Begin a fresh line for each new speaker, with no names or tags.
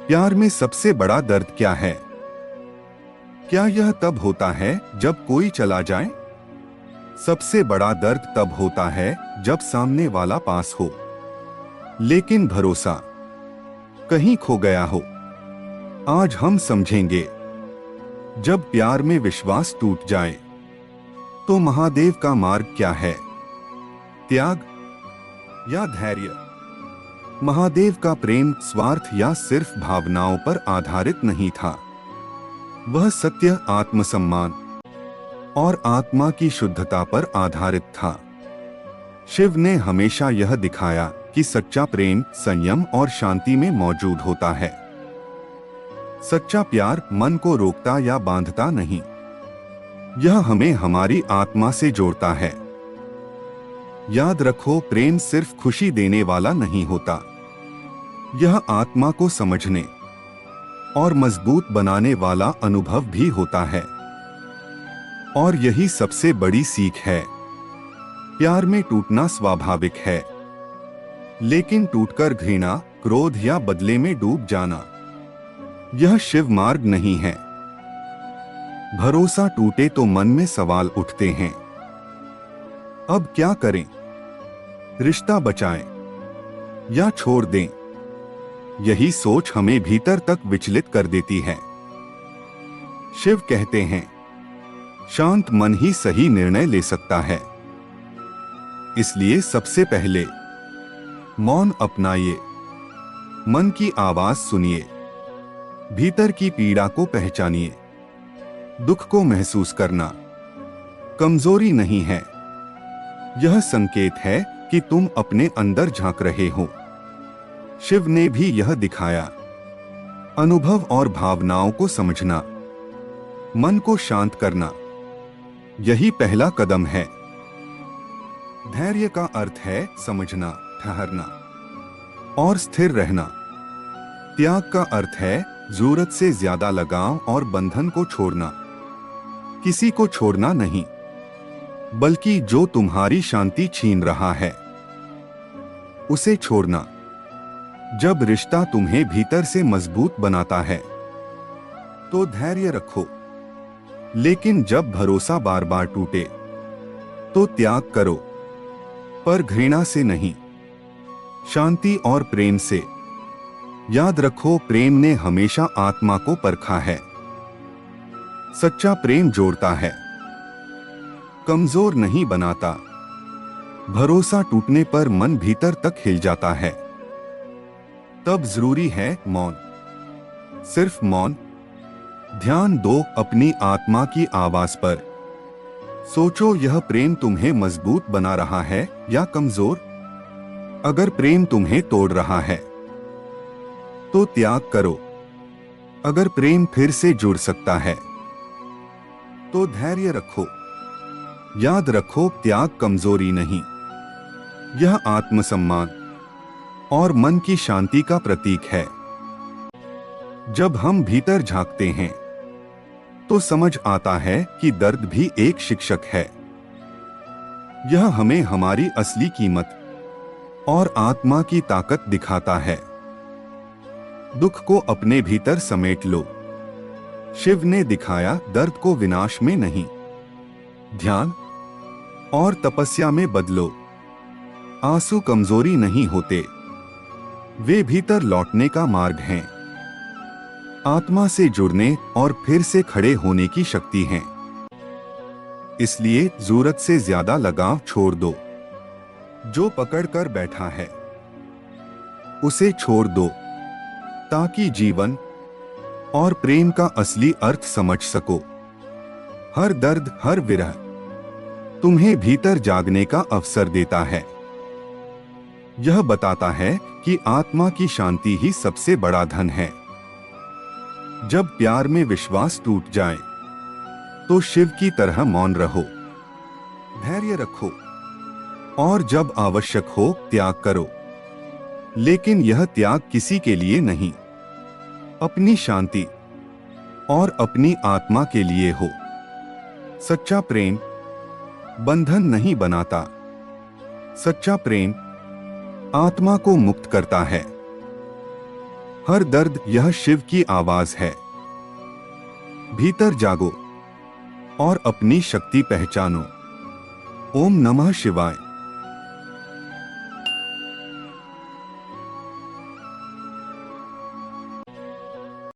प्यार में सबसे बड़ा दर्द क्या है? क्या यह तब होता है जब कोई चला जाए? सबसे बड़ा दर्द तब होता है जब सामने वाला पास हो, लेकिन भरोसा कहीं खो गया हो। आज हम समझेंगे, जब प्यार में विश्वास टूट जाए तो महादेव का मार्ग क्या है, त्याग या धैर्य? महादेव का प्रेम स्वार्थ या सिर्फ भावनाओं पर आधारित नहीं था। वह सत्य, आत्मसम्मान और आत्मा की शुद्धता पर आधारित था। शिव ने हमेशा यह दिखाया कि सच्चा प्रेम संयम और शांति में मौजूद होता है। सच्चा प्यार मन को रोकता या बांधता नहीं, यह हमें हमारी आत्मा से जोड़ता है। याद रखो, प्रेम सिर्फ खुशी देने वाला नहीं होता, यह आत्मा को समझने और मजबूत बनाने वाला अनुभव भी होता है। और यही सबसे बड़ी सीख है। प्यार में टूटना स्वाभाविक है, लेकिन टूटकर घृणा, क्रोध या बदले में डूब जाना, यह शिव मार्ग नहीं है। भरोसा टूटे तो मन में सवाल उठते हैं, अब क्या करें? रिश्ता बचाएं या छोड़ दें? यही सोच हमें भीतर तक विचलित कर देती है। शिव कहते हैं, शांत मन ही सही निर्णय ले सकता है। इसलिए सबसे पहले मौन अपनाइए, मन की आवाज सुनिए, भीतर की पीड़ा को पहचानिए। दुख को महसूस करना कमजोरी नहीं है, यह संकेत है कि तुम अपने अंदर झांक रहे हो। शिव ने भी यह दिखाया, अनुभव और भावनाओं को समझना, मन को शांत करना, यही पहला कदम है। धैर्य का अर्थ है समझना, ठहरना और स्थिर रहना। त्याग का अर्थ है जरूरत से ज्यादा लगाव और बंधन को छोड़ना। किसी को छोड़ना नहीं, बल्कि जो तुम्हारी शांति छीन रहा है उसे छोड़ना। जब रिश्ता तुम्हें भीतर से मजबूत बनाता है तो धैर्य रखो, लेकिन जब भरोसा बार बार टूटे तो त्याग करो, पर घृणा से नहीं, शांति और प्रेम से। याद रखो, प्रेम ने हमेशा आत्मा को परखा है। सच्चा प्रेम जोड़ता है, कमजोर नहीं बनाता। भरोसा टूटने पर मन भीतर तक हिल जाता है। तब जरूरी है मौन, सिर्फ मौन। ध्यान दो अपनी आत्मा की आवाज पर। सोचो, यह प्रेम तुम्हें मजबूत बना रहा है या कमजोर? अगर प्रेम तुम्हें तोड़ रहा है तो त्याग करो। अगर प्रेम फिर से जुड़ सकता है तो धैर्य रखो। याद रखो, त्याग कमजोरी नहीं, यह आत्मसम्मान और मन की शांति का प्रतीक है। जब हम भीतर झांकते हैं तो समझ आता है कि दर्द भी एक शिक्षक है। यह हमें हमारी असली कीमत और आत्मा की ताकत दिखाता है। दुख को अपने भीतर समेट लो। शिव ने दिखाया, दर्द को विनाश में नहीं, ध्यान और तपस्या में बदलो। आंसू कमजोरी नहीं होते, वे भीतर लौटने का मार्ग हैं। आत्मा से जुड़ने और फिर से खड़े होने की शक्ति है। इसलिए जरूरत से ज्यादा लगाव छोड़ दो। जो पकड़ कर बैठा है उसे छोड़ दो, ताकि जीवन और प्रेम का असली अर्थ समझ सको। हर दर्द, हर विरह तुम्हें भीतर जागने का अवसर देता है। यह बताता है कि आत्मा की शांति ही सबसे बड़ा धन है। जब प्यार में विश्वास टूट जाए तो शिव की तरह मौन रहो, धैर्य रखो और जब आवश्यक हो त्याग करो। लेकिन यह त्याग किसी के लिए नहीं, अपनी शांति और अपनी आत्मा के लिए हो। सच्चा प्रेम बंधन नहीं बनाता, सच्चा प्रेम आत्मा को मुक्त करता है। हर दर्द यह शिव की आवाज है। भीतर जागो और अपनी शक्ति पहचानो। ओम नमः शिवाय।